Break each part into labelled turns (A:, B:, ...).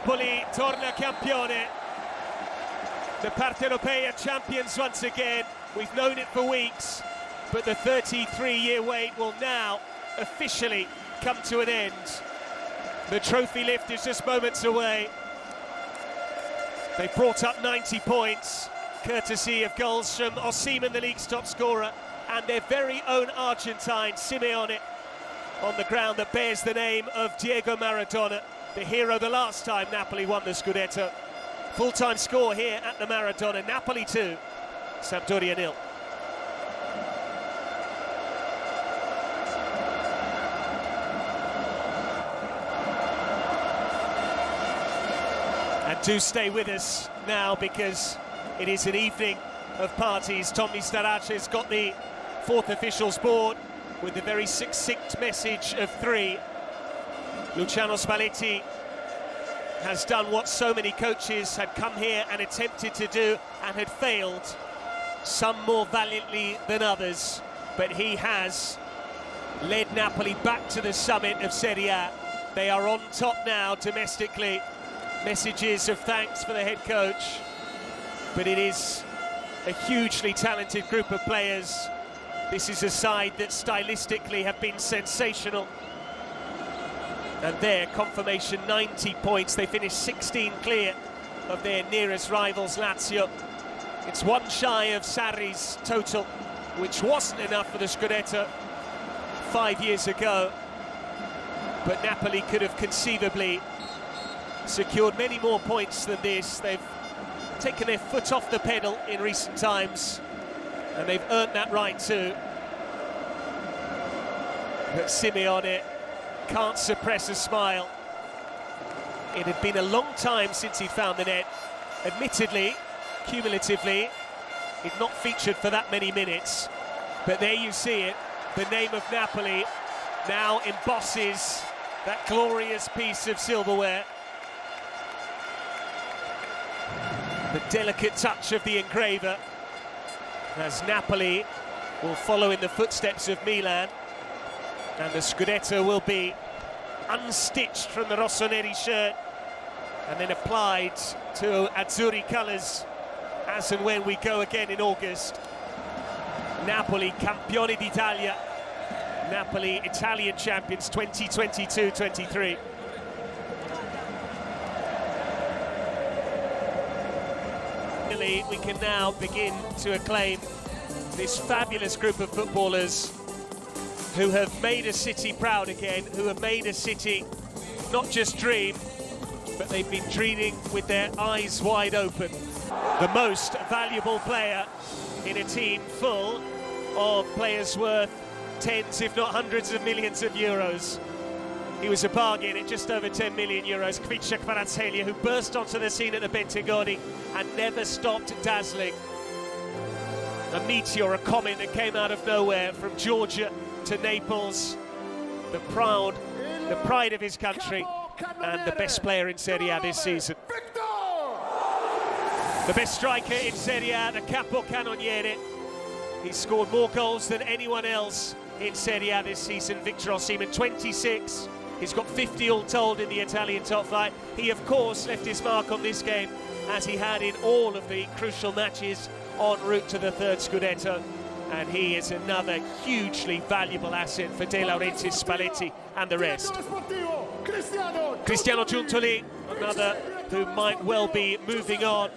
A: Napoli torna campione. The Partenopea champions once again. We've known it for weeks, but the 33-year wait will now officially come to an end. The trophy lift is just moments away. They brought up 90 points, courtesy of goals from Osimhen, the league's top scorer, and their very own Argentine, Simeone, on the ground that bears the name of Diego Maradona, the hero the last time Napoli won the Scudetto. Full-time score here at the Maradona. Napoli 2, Sampdoria 0. And do stay with us now, because it is an evening of parties. Tommy Starace's got the fourth officials board with the very succinct message of 3. Luciano Spalletti has done what so many coaches had come here and attempted to do and had failed, some more valiantly than others, but he has led Napoli back to the summit of Serie A. They are on top now domestically. Messages of thanks for the head coach, but it is a hugely talented group of players. This is a side that stylistically have been sensational. And there, confirmation, 90 points. They finished 16 clear of their nearest rivals, Lazio. It's one shy of Sarri's total, which wasn't enough for the Scudetto 5 years ago. But Napoli could have conceivably secured many more points than this. They've taken their foot off the pedal in recent times, and they've earned that right too. But Simeone can't suppress a smile. It had been a long time since he'd found the net. Admittedly, cumulatively, he'd not featured for that many minutes. But there you see it. The name of Napoli now embosses that glorious piece of silverware. The delicate touch of the engraver, as Napoli will follow in the footsteps of Milan, and the Scudetto will be unstitched from the rossoneri shirt and then applied to Azzurri colours as and when we go again in August. Napoli, Campioni d'Italia. Napoli, Italian champions 2022-23. We can now begin to acclaim this fabulous group of footballers who have made a city proud again, who have made a city not just dream, but they've been dreaming with their eyes wide open. The most valuable player in a team full of players worth tens, if not hundreds of millions of euros. He was a bargain at just over 10 million euros. Kvaratskhelia, who burst onto the scene at the Bentegodi and never stopped dazzling. A meteor, a comet that came out of nowhere from Georgia to Naples. The pride of his country, and the best player in Serie A this season. The best striker in Serie A, the capo cannoniere. He's scored more goals than anyone else in Serie A this season, Victor Osimhen, 26. He's got 50 all told in the Italian top flight. He, of course, left his mark on this game, as he had in all of the crucial matches en route to the third Scudetto. And he is another hugely valuable asset for De Laurentiis, Spalletti and the rest. Cristiano Giuntoli, another who might well be moving on.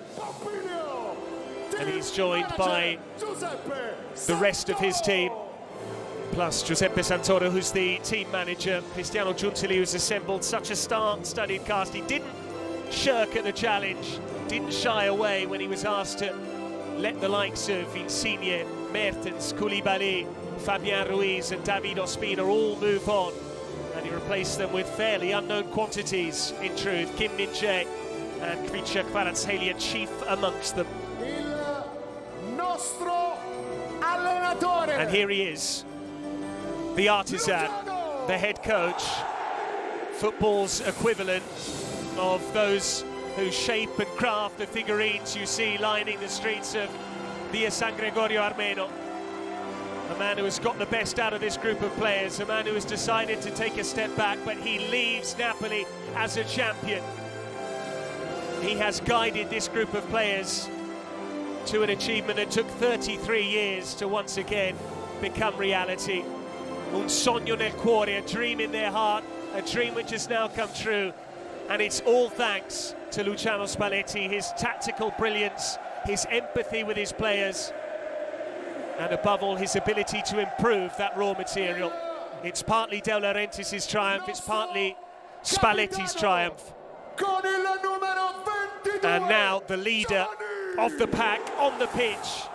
A: And he's joined by the rest of his team, plus Giuseppe Santoro, who's the team manager. Cristiano Giuntoli, who's assembled such a star-studded cast. He didn't shirk at the challenge, didn't shy away when he was asked to let the likes of Insigne, Mertens, Koulibaly, Fabian Ruiz and David Ospina all move on, and he replaced them with fairly unknown quantities, in truth. Kim Min-jae and Kvaratskhelia chief amongst them. And here he is, the artisan, the head coach, football's equivalent of those who shape and craft the figurines you see lining the streets of Via San Gregorio Armeno. A man who has got the best out of this group of players, a man who has decided to take a step back, but he leaves Napoli as a champion. He has guided this group of players to an achievement that took 33 years to once again become reality. Un sogno nel cuore, a dream in their heart, a dream which has now come true. And it's all thanks to Luciano Spalletti, his tactical brilliance, his empathy with his players, and above all, his ability to improve that raw material. It's partly De Laurentiis' triumph, it's partly Spalletti's triumph. And now the leader of the pack on the pitch.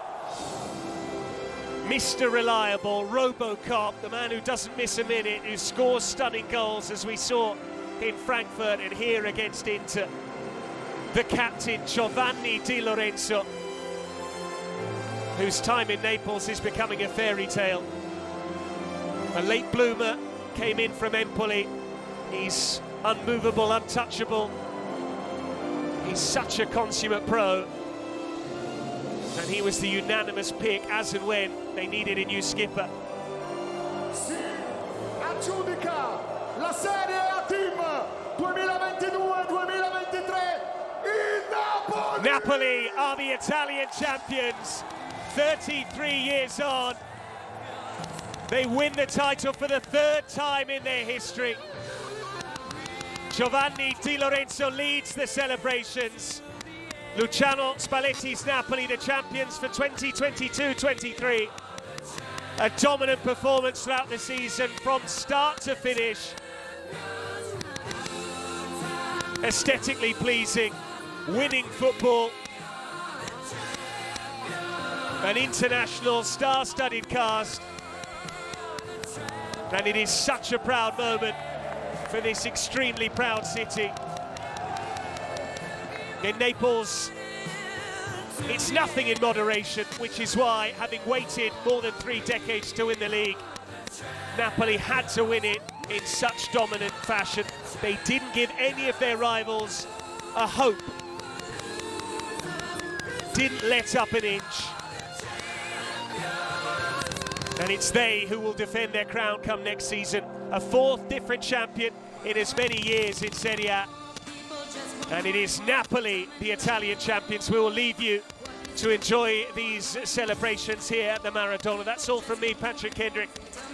A: Mr. Reliable, Robocop, the man who doesn't miss a minute, who scores stunning goals as we saw in Frankfurt and here against Inter. The captain, Giovanni Di Lorenzo, whose time in Naples is becoming a fairy tale. A late bloomer, came in from Empoli. He's unmovable, untouchable. He's such a consummate pro. And he was the unanimous pick as and when they needed a new skipper.
B: Si aggiudica la Serie A team 2022-2023 il Napoli!
A: Napoli are the Italian champions. 33 years on, they win the title for the third time in their history. Giovanni Di Lorenzo leads the celebrations. Luciano Spalletti's Napoli, the champions for 2022-23. A dominant performance throughout the season from start to finish. Aesthetically pleasing, winning football. An international star-studded cast. And it is such a proud moment for this extremely proud city. In Naples, it's nothing in moderation, which is why, having waited more than 3 decades to win the league, Napoli had to win it in such dominant fashion. They didn't give any of their rivals a hope. Didn't let up an inch. And it's they who will defend their crown come next season. A 4th different champion in as many years in Serie A. And it is Napoli, the Italian champions. We will leave you to enjoy these celebrations here at the Maradona. That's all from me, Patrick Kendrick,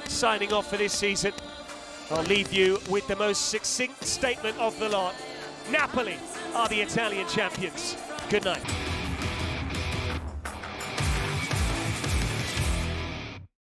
A: signing off for this season. I'll leave you with the most succinct statement of the lot. Napoli are the Italian champions. Good night.